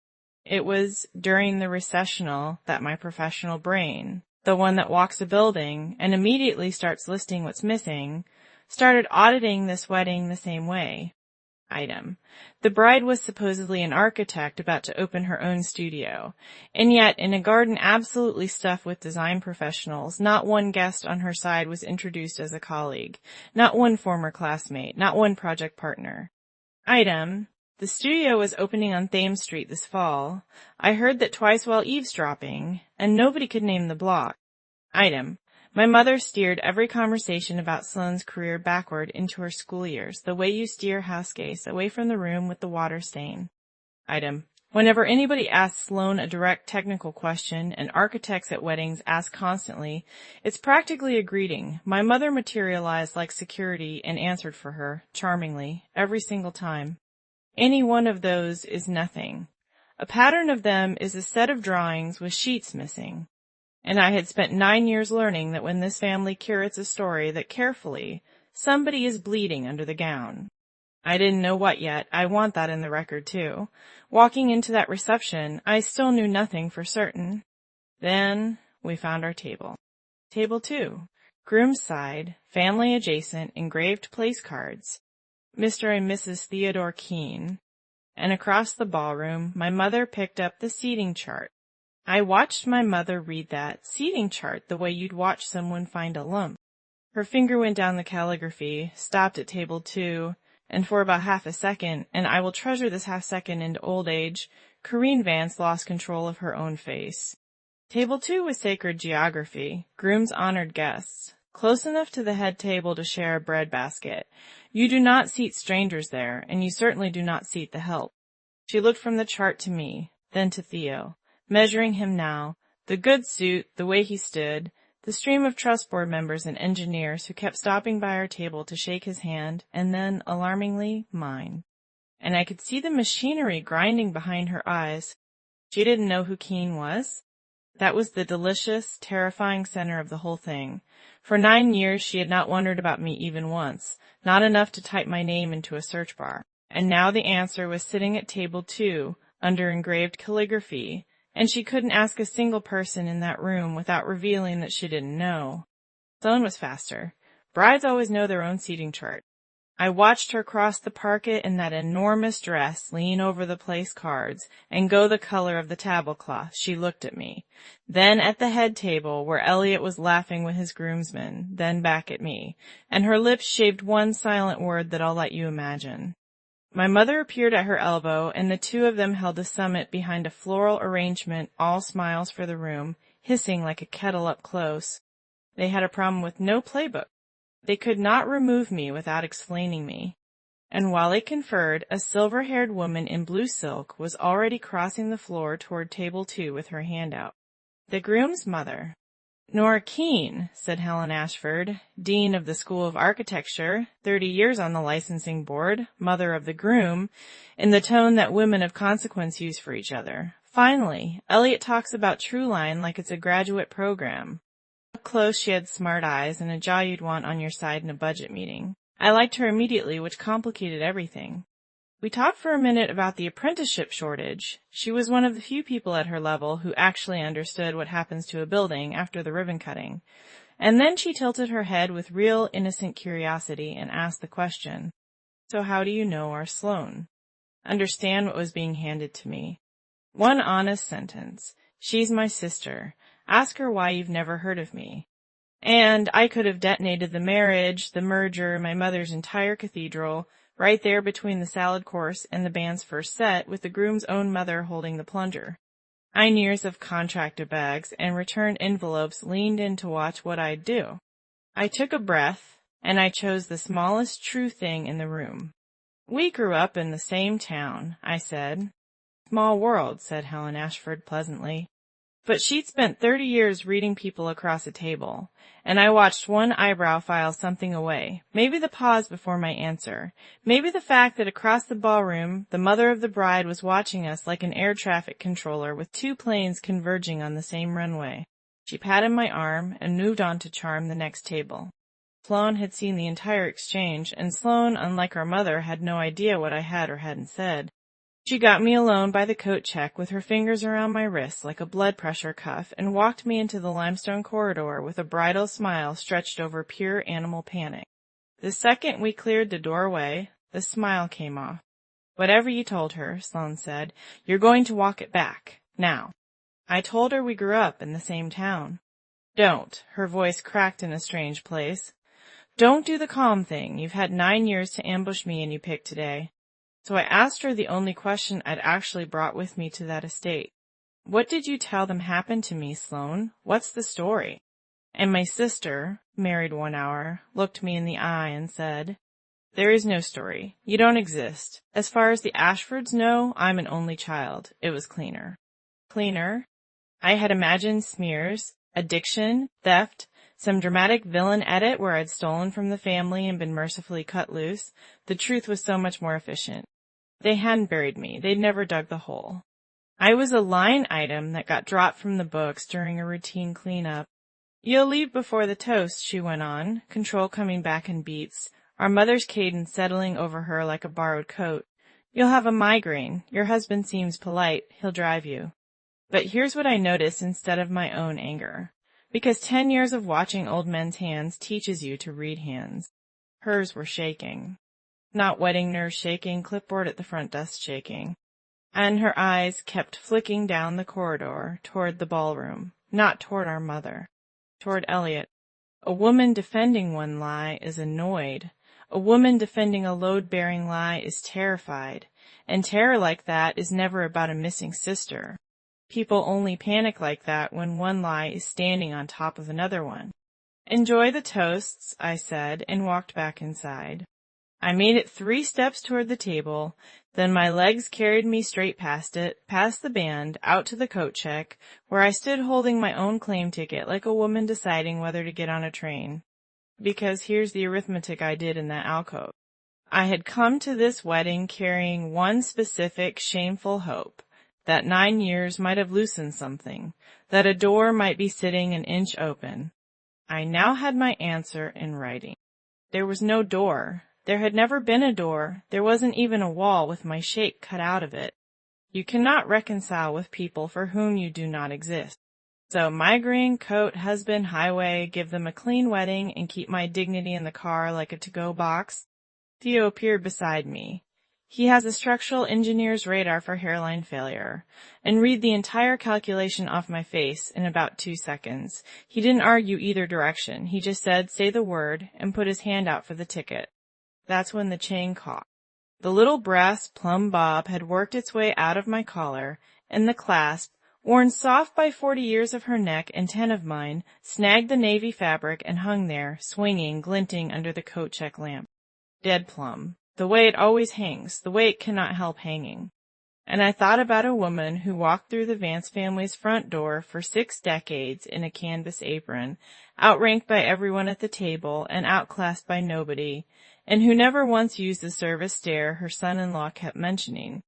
It was during the recessional that my professional brain, the one that walks a building and immediately starts listing what's missing, started auditing this wedding the same way. Item. The bride was supposedly an architect about to open her own studio, and yet in a garden absolutely stuffed with design professionals, not one guest on her side was introduced as a colleague, not one former classmate, not one project partner. Item. The studio was opening on Thames Street this fall. I heard that twice while eavesdropping, and nobody could name the block. Item. My mother steered every conversation about Sloane's career backward into her school years, the way you steer house geese away from the room with the water stain. Item. Whenever anybody asks Sloane a direct technical question, and architects at weddings ask constantly, it's practically a greeting. My mother materialized like security and answered for her, charmingly, every single time. Any one of those is nothing. A pattern of them is a set of drawings with sheets missing. And I had spent 9 years learning that when this family curates a story that carefully, somebody is bleeding under the gown. I didn't know what yet. I want that in the record, too. Walking into that reception, I still knew nothing for certain. Then we found our table. Table 2. Groom's side, family adjacent, engraved place cards. Mr. and Mrs. Theodore Keene. And across the ballroom, my mother picked up the seating chart. I watched my mother read that seating chart the way you'd watch someone find a lump. Her finger went down the calligraphy, stopped at table 2, and for about half a second, and I will treasure this half second into old age, Corinne Vance lost control of her own face. Table 2 was sacred geography, groom's honored guests, close enough to the head table to share a bread basket. You do not seat strangers there, and you certainly do not seat the help. She looked from the chart to me, then to Theo, measuring him now, the good suit, the way he stood, the stream of trust board members and engineers who kept stopping by our table to shake his hand, and then, alarmingly, mine. And I could see the machinery grinding behind her eyes. She didn't know who Keene was? That was the delicious, terrifying center of the whole thing. For 9 years she had not wondered about me even once, not enough to type my name into a search bar. And now the answer was sitting at table 2, under engraved calligraphy, and she couldn't ask a single person in that room without revealing that she didn't know. Sloane was faster. Brides always know their own seating chart. I watched her cross the parquet in that enormous dress, lean over the place cards, and go the color of the tablecloth. She looked at me. Then at the head table, where Elliot was laughing with his groomsmen, then back at me, and her lips shaped one silent word that I'll let you imagine. My mother appeared at her elbow, and the two of them held a summit behind a floral arrangement, all smiles for the room, hissing like a kettle up close. They had a problem with no playbook. They could not remove me without explaining me. And while they conferred, a silver-haired woman in blue silk was already crossing the floor toward table 2 with her hand out. The groom's mother. Nora Keene, said Helen Ashford, Dean of the School of Architecture, 30 years on the licensing board, mother of the groom, in the tone that women of consequence use for each other. Finally, Elliot talks about Trueline like it's a graduate program. Up close she had smart eyes and a jaw you'd want on your side in a budget meeting. I liked her immediately, which complicated everything. We talked for a minute about the apprenticeship shortage. She was one of the few people at her level who actually understood what happens to a building after the ribbon cutting. And then she tilted her head with real innocent curiosity and asked the question, "So how do you know our Sloane?" Understand what was being handed to me. One honest sentence. She's my sister. Ask her why you've never heard of me. And I could have detonated the marriage, the merger, my mother's entire cathedral, right there between the salad course and the band's first set, with the groom's own mother holding the plunger. 9 years of contractor bags and returned envelopes leaned in to watch what I'd do. I took a breath, and I chose the smallest true thing in the room. We grew up in the same town, I said. Small world, said Helen Ashford pleasantly. But she'd spent 30 years reading people across a table, and I watched one eyebrow file something away, maybe the pause before my answer, maybe the fact that across the ballroom the mother of the bride was watching us like an air traffic controller with 2 planes converging on the same runway. She patted my arm and moved on to charm the next table. Sloane had seen the entire exchange, and Sloane, unlike our mother, had no idea what I had or hadn't said. She got me alone by the coat check with her fingers around my wrists like a blood pressure cuff and walked me into the limestone corridor with a bridal smile stretched over pure animal panic. The second we cleared the doorway, the smile came off. Whatever you told her, Sloane said, you're going to walk it back. Now. I told her we grew up in the same town. Don't. Her voice cracked in a strange place. Don't do the calm thing. You've had 9 years to ambush me and you picked today. So I asked her the only question I'd actually brought with me to that estate. What did you tell them happened to me, Sloane? What's the story? And my sister, married 1 hour, looked me in the eye and said, there is no story. You don't exist. As far as the Ashfords know, I'm an only child. It was cleaner. Cleaner? I had imagined smears, addiction, theft, some dramatic villain edit where I'd stolen from the family and been mercifully cut loose. The truth was so much more efficient. They hadn't buried me. They'd never dug the hole. I was a line item that got dropped from the books during a routine cleanup. You'll leave before the toast, she went on, control coming back in beats, our mother's cadence settling over her like a borrowed coat. You'll have a migraine. Your husband seems polite. He'll drive you. But here's what I noticed instead of my own anger. Because 10 years of watching old men's hands teaches you to read hands. Hers were shaking. Not wedding nerves shaking, clipboard at the front desk shaking. And her eyes kept flicking down the corridor toward the ballroom, not toward our mother, toward Elliot. A woman defending one lie is annoyed. A woman defending a load-bearing lie is terrified. And terror like that is never about a missing sister. People only panic like that when one lie is standing on top of another one. Enjoy the toasts, I said, and walked back inside. I made it 3 steps toward the table, then my legs carried me straight past it, past the band, out to the coat check, where I stood holding my own claim ticket like a woman deciding whether to get on a train. Because here's the arithmetic I did in that alcove. I had come to this wedding carrying one specific, shameful hope, that 9 years might have loosened something, that a door might be sitting an inch open. I now had my answer in writing. There was no door. There had never been a door. There wasn't even a wall with my shape cut out of it. You cannot reconcile with people for whom you do not exist. So migraine, coat, husband, highway, give them a clean wedding and keep my dignity in the car like a to-go box. Theo appeared beside me. He has a structural engineer's radar for hairline failure, and read the entire calculation off my face in about 2 seconds. He didn't argue either direction. He just said, say the word, and put his hand out for the ticket. That's when the chain caught. The little brass plumb bob had worked its way out of my collar, and the clasp, worn soft by 40 years of her neck and 10 of mine, snagged the navy fabric and hung there, swinging, glinting under the coat check lamp. Dead plumb. The way it always hangs, the way it cannot help hanging. And I thought about a woman who walked through the Vance family's front door for 6 decades in a canvas apron, outranked by everyone at the table and outclassed by nobody, and who never once used the service stare her son-in-law kept mentioning.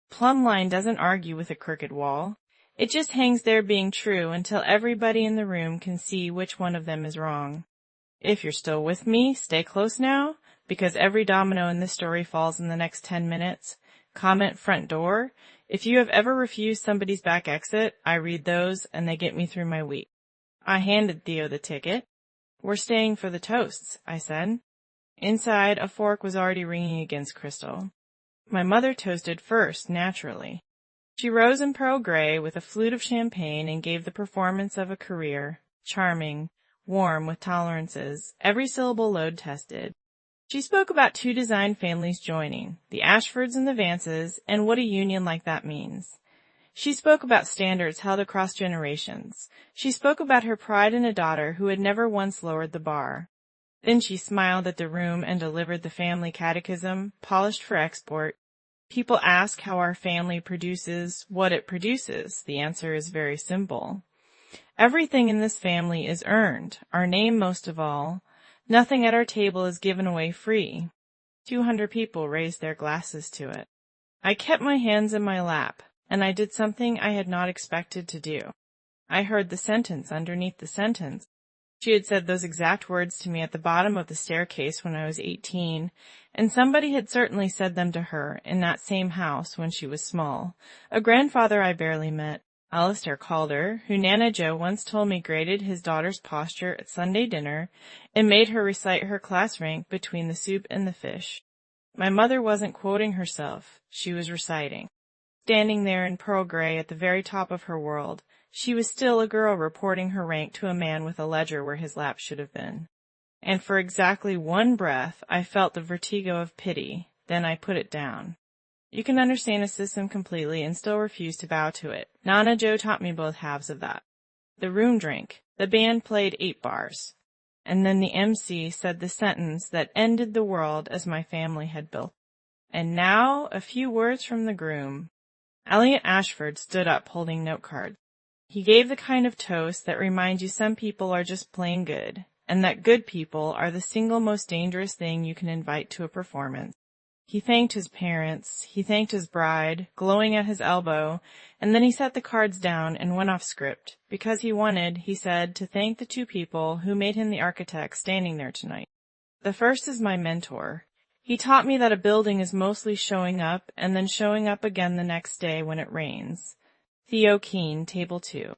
Plumb line doesn't argue with a crooked wall. It just hangs there being true until everybody in the room can see which one of them is wrong. If you're still with me, stay close now, because every domino in this story falls in the next 10 minutes. Comment front door. If you have ever refused somebody's back exit, I read those and they get me through my week. I handed Theo the ticket. We're staying for the toasts, I said. Inside, a fork was already ringing against crystal. My mother toasted first, naturally. She rose in pearl gray with a flute of champagne and gave the performance of a career, charming, warm with tolerances, every syllable load tested. She spoke about 2 designed families joining, the Ashfords and the Vances, and what a union like that means. She spoke about standards held across generations. She spoke about her pride in a daughter who had never once lowered the bar. Then she smiled at the room and delivered the family catechism, polished for export. People ask how our family produces what it produces. The answer is very simple. Everything in this family is earned, our name most of all. Nothing at our table is given away free. 200 people raised their glasses to it. I kept my hands in my lap, and I did something I had not expected to do. I heard the sentence underneath the sentence. She had said those exact words to me at the bottom of the staircase when I was 18, and somebody had certainly said them to her in that same house when she was small. A grandfather I barely met, Alistair Calder, who Nana Joe once told me graded his daughter's posture at Sunday dinner and made her recite her class rank between the soup and the fish. My mother wasn't quoting herself, she was reciting. Standing there in pearl gray at the very top of her world, she was still a girl reporting her rank to a man with a ledger where his lap should have been. And for exactly 1 breath I felt the vertigo of pity, then I put it down. You can understand a system completely and still refuse to bow to it. Nana Joe taught me both halves of that. The room drank. The band played 8 bars. And then the MC said the sentence that ended the world as my family had built. And now a few words from the groom. Elliot Ashford stood up holding note cards. He gave the kind of toast that reminds you some people are just plain good, and that good people are the single most dangerous thing you can invite to a performance. He thanked his parents, he thanked his bride, glowing at his elbow, and then he set the cards down and went off script, because he wanted, he said, to thank the 2 people who made him the architect standing there tonight. The first is my mentor. He taught me that a building is mostly showing up and then showing up again the next day when it rains. Theo Keene, table 2.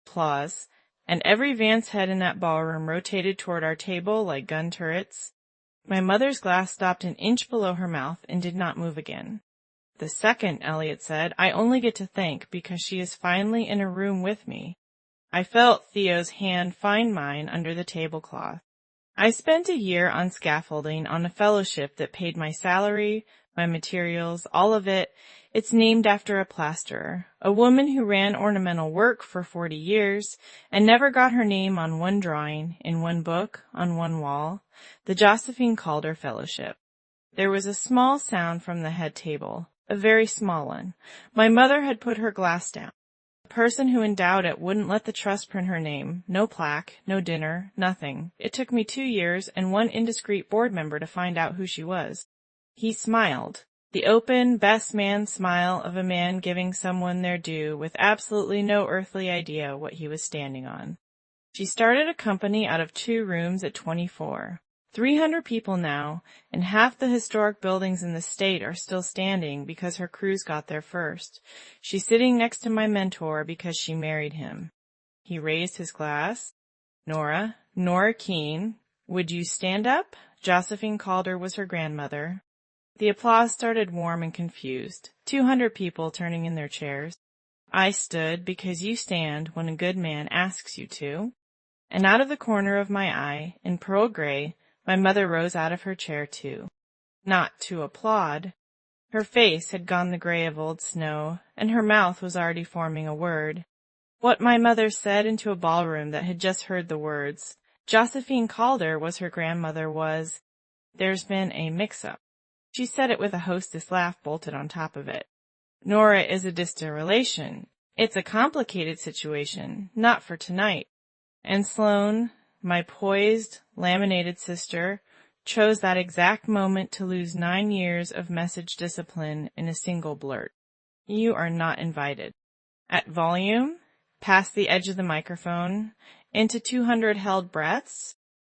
Applause. And every Vance head in that ballroom rotated toward our table like gun turrets. My mother's glass stopped an inch below her mouth and did not move again. The second, Elliot said, I only get to thank because she is finally in a room with me. I felt Theo's hand find mine under the tablecloth. I spent a year on scaffolding on a fellowship that paid my salary, my materials, all of it. It's named after a plasterer, a woman who ran ornamental work for 40 years and never got her name on one drawing, in one book, on one wall, the Josephine Calder Fellowship. There was a small sound from the head table, a very small one. My mother had put her glass down. The person who endowed it wouldn't let the trust print her name, no plaque, no dinner, nothing. It took me 2 years and one indiscreet board member to find out who she was. He smiled. The open, best man smile of a man giving someone their due with absolutely no earthly idea what he was standing on. She started a company out of 2 rooms at 24. 300 people now, and half the historic buildings in the state are still standing because her crews got there first. She's sitting next to my mentor because she married him. He raised his glass. Nora Keene, would you stand up? Josephine Calder was her grandmother. The applause started warm and confused, 200 people turning in their chairs. I stood because you stand when a good man asks you to. And out of the corner of my eye, in pearl gray, my mother rose out of her chair too. Not to applaud. Her face had gone the gray of old snow, and her mouth was already forming a word. What my mother said into a ballroom that had just heard the words, Josephine Calder was her grandmother, was, there's been a mix-up. She said it with a hostess laugh bolted on top of it. Nora is a distant relation. It's a complicated situation, not for tonight. And Sloane, my poised, laminated sister, chose that exact moment to lose 9 years of message discipline in a single blurt. You are not invited. At volume, past the edge of the microphone, into 200 held breaths,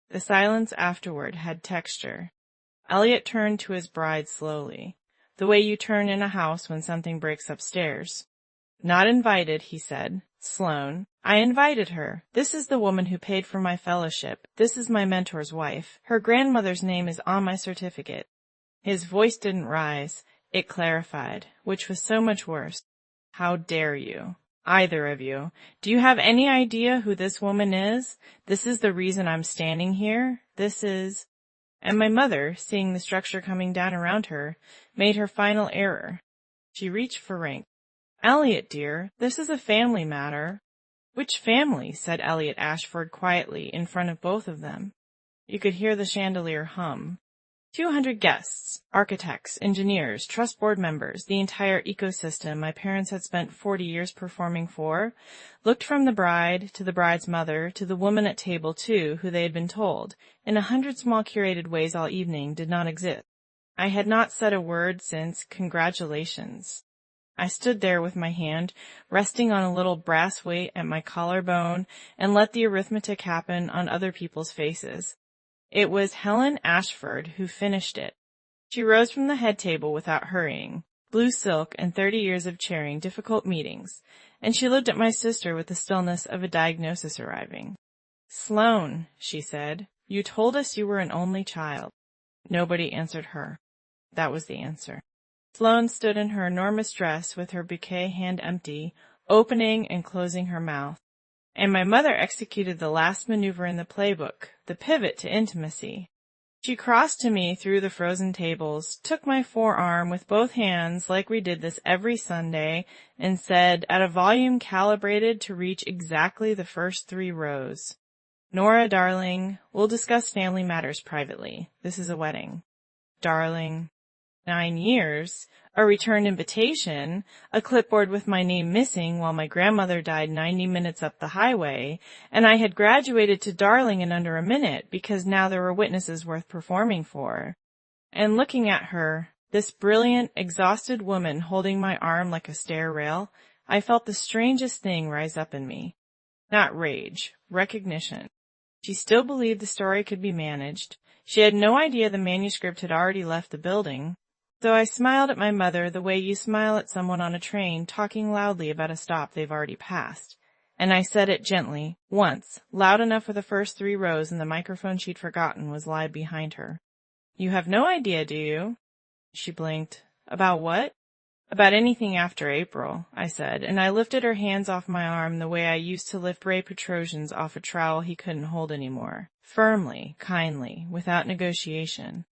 the silence afterward had texture. Elliot turned to his bride slowly, the way you turn in a house when something breaks upstairs. Not invited, he said. Sloane, I invited her. This is the woman who paid for my fellowship. This is my mentor's wife. Her grandmother's name is on my certificate. His voice didn't rise. It clarified, which was so much worse. How dare you? Either of you. Do you have any idea who this woman is? This is the reason I'm standing here. This is... And my mother, seeing the structure coming down around her, made her final error. She reached for rank. Elliot, dear, this is a family matter. Which family? Said Elliot Ashford quietly in front of both of them. You could hear the chandelier hum. 200 guests, architects, engineers, trust board members, the entire ecosystem my parents had spent 40 years performing for, looked from the bride to the bride's mother to the woman at table 2 who they had been told, in 100 small curated ways all evening, did not exist. I had not said a word since congratulations. I stood there with my hand resting on a little brass weight at my collarbone and let the arithmetic happen on other people's faces. It was Helen Ashford who finished it. She rose from the head table without hurrying, blue silk and 30 years of chairing difficult meetings, and she looked at my sister with the stillness of a diagnosis arriving. Sloane, she said, you told us you were an only child. Nobody answered her. That was the answer. Sloane stood in her enormous dress with her bouquet hand empty, opening and closing her mouth. And my mother executed the last maneuver in the playbook, the pivot to intimacy. She crossed to me through the frozen tables, took my forearm with both hands like we did this every Sunday, and said, at a volume calibrated to reach exactly the first 3 rows, "Nora, darling, we'll discuss family matters privately. This is a wedding." Darling. 9 years, a returned invitation, a clipboard with my name missing while my grandmother died 90 minutes up the highway, and I had graduated to darling in under a minute because now there were witnesses worth performing for. And looking at her, this brilliant, exhausted woman holding my arm like a stair rail, I felt the strangest thing rise up in me. Not rage, recognition. She still believed the story could be managed. She had no idea the manuscript had already left the building. So I smiled at my mother the way you smile at someone on a train talking loudly about a stop they've already passed. And I said it gently, once, loud enough for the first 3 rows and the microphone she'd forgotten was live behind her. "You have no idea, do you?" She blinked. "About what?" "About anything after April," I said, and I lifted her hands off my arm the way I used to lift Ray Petrosian's off a trowel he couldn't hold anymore. Firmly, kindly, without negotiation.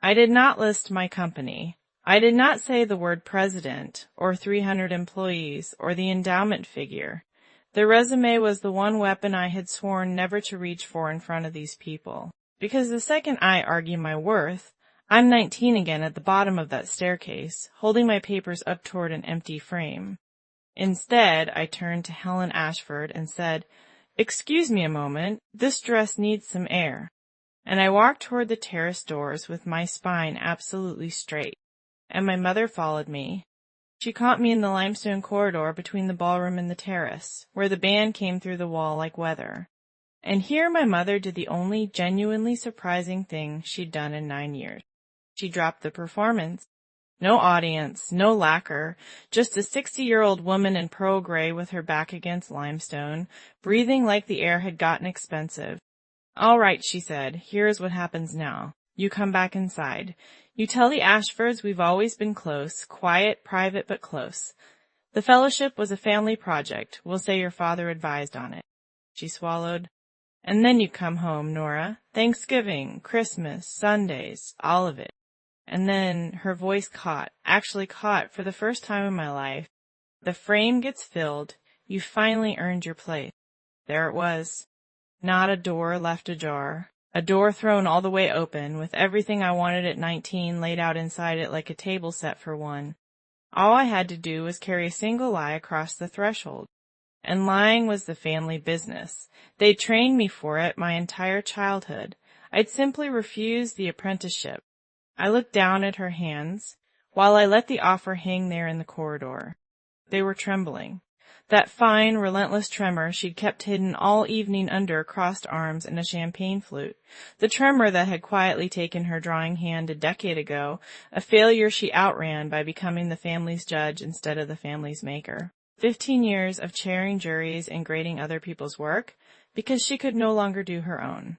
I did not list my company. I did not say the word president, or 300 employees, or the endowment figure. The resume was the one weapon I had sworn never to reach for in front of these people. Because the second I argue my worth, I'm 19 again at the bottom of that staircase, holding my papers up toward an empty frame. Instead, I turned to Helen Ashford and said, "Excuse me a moment, this dress needs some air." And I walked toward the terrace doors with my spine absolutely straight, and my mother followed me. She caught me in the limestone corridor between the ballroom and the terrace, where the band came through the wall like weather. And here my mother did the only genuinely surprising thing she'd done in 9 years. She dropped the performance. No audience, no lacquer, just a 60-year-old woman in pearl gray with her back against limestone, breathing like the air had gotten expensive. "All right," she said, "here is what happens now. You come back inside. You tell the Ashfords we've always been close, quiet, private, but close. The fellowship was a family project. We'll say your father advised on it." She swallowed. "And then you come home, Nora. Thanksgiving, Christmas, Sundays, all of it." And then her voice actually caught for the first time in my life. "The frame gets filled. You finally earned your place." There it was. Not a door left ajar. A door thrown all the way open, with everything I wanted at 19 laid out inside it like a table set for one. All I had to do was carry a single lie across the threshold. And lying was the family business. They'd trained me for it my entire childhood. I'd simply refused the apprenticeship. I looked down at her hands, while I let the offer hang there in the corridor. They were trembling. That fine, relentless tremor she'd kept hidden all evening under crossed arms and a champagne flute. The tremor that had quietly taken her drawing hand a decade ago, a failure she outran by becoming the family's judge instead of the family's maker. 15 years of chairing juries and grading other people's work, because she could no longer do her own.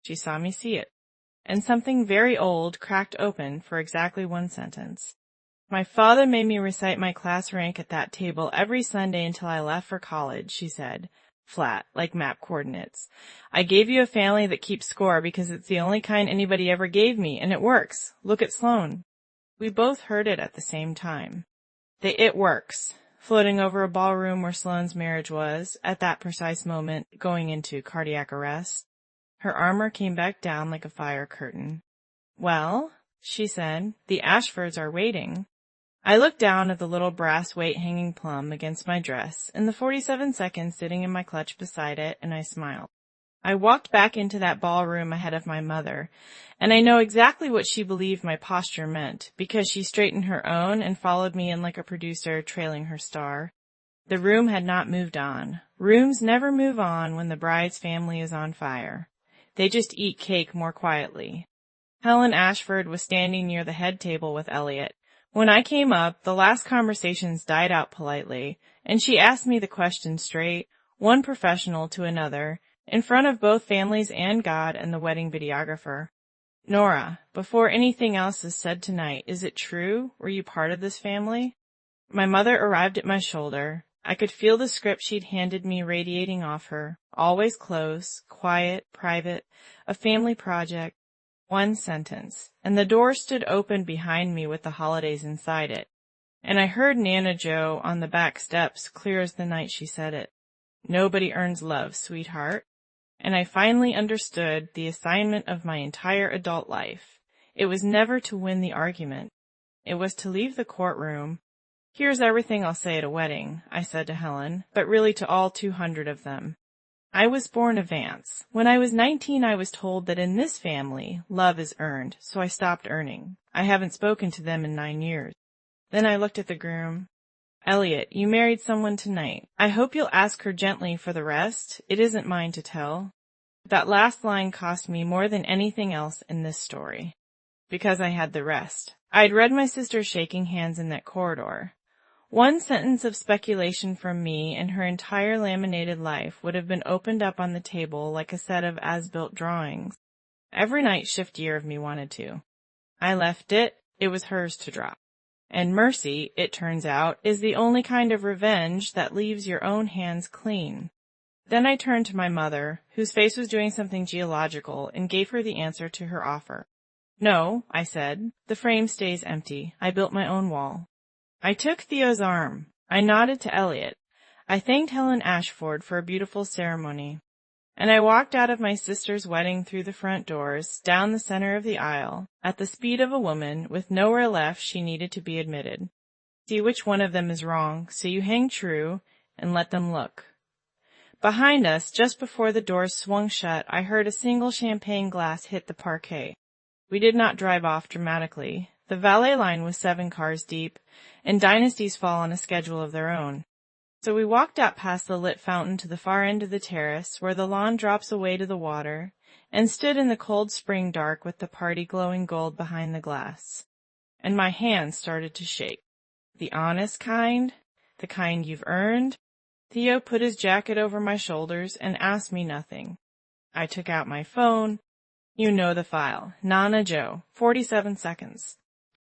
She saw me see it. And something very old cracked open for exactly one sentence. "My father made me recite my class rank at that table every Sunday until I left for college," she said, flat, like map coordinates. "I gave you a family that keeps score because it's the only kind anybody ever gave me, and it works. Look at Sloan." We both heard it at the same time. The "it works," floating over a ballroom where Sloane's marriage was, at that precise moment, going into cardiac arrest. Her armor came back down like a fire curtain. "Well," she said, "the Ashfords are waiting." I looked down at the little brass weight hanging plumb against my dress, and the 47 seconds sitting in my clutch beside it, and I smiled. I walked back into that ballroom ahead of my mother, and I know exactly what she believed my posture meant, because she straightened her own and followed me in like a producer trailing her star. The room had not moved on. Rooms never move on when the bride's family is on fire. They just eat cake more quietly. Helen Ashford was standing near the head table with Elliot. When I came up, the last conversations died out politely, and she asked me the question straight, one professional to another, in front of both families and God and the wedding videographer. "Nora, before anything else is said tonight, is it true? Were you part of this family?" My mother arrived at my shoulder. I could feel the script she'd handed me radiating off her. Always close, quiet, private, a family project. One sentence, and the door stood open behind me with the holidays inside it, and I heard Nana Jo on the back steps clear as the night she said it. Nobody earns love, sweetheart. And I finally understood the assignment of my entire adult life. It was never to win the argument. It was to leave the courtroom. Here's everything I'll say at a wedding, I said to Helen, but really to all 200 of them. I was born a Vance. When I was 19, I was told that in this family, love is earned, so I stopped earning. I haven't spoken to them in 9 years. Then I looked at the groom. Elliot, you married someone tonight. I hope you'll ask her gently for the rest. It isn't mine to tell. That last line cost me more than anything else in this story. Because I had the rest. I'd read my sister shaking hands in that corridor. One sentence of speculation from me and her entire laminated life would have been opened up on the table like a set of as-built drawings. Every night shift year of me wanted to. I left it. It was hers to drop. And mercy, it turns out, is the only kind of revenge that leaves your own hands clean. Then I turned to my mother, whose face was doing something geological, and gave her the answer to her offer. No, I said, the frame stays empty. I built my own wall. I took Theo's arm. I nodded to Elliot. I thanked Helen Ashford for a beautiful ceremony. And I walked out of my sister's wedding through the front doors, down the center of the aisle, at the speed of a woman, with nowhere left she needed to be admitted. See which one of them is wrong, so you hang true, and let them look. Behind us, just before the doors swung shut, I heard a single champagne glass hit the parquet. We did not drive off dramatically. The valet line was 7 cars deep, and dynasties fall on a schedule of their own. So we walked out past the lit fountain to the far end of the terrace, where the lawn drops away to the water, and stood in the cold spring dark with the party glowing gold behind the glass. And my hands started to shake. The honest kind? The kind you've earned? Theo put his jacket over my shoulders and asked me nothing. I took out my phone. You know the file. Nana Jo, 47 seconds.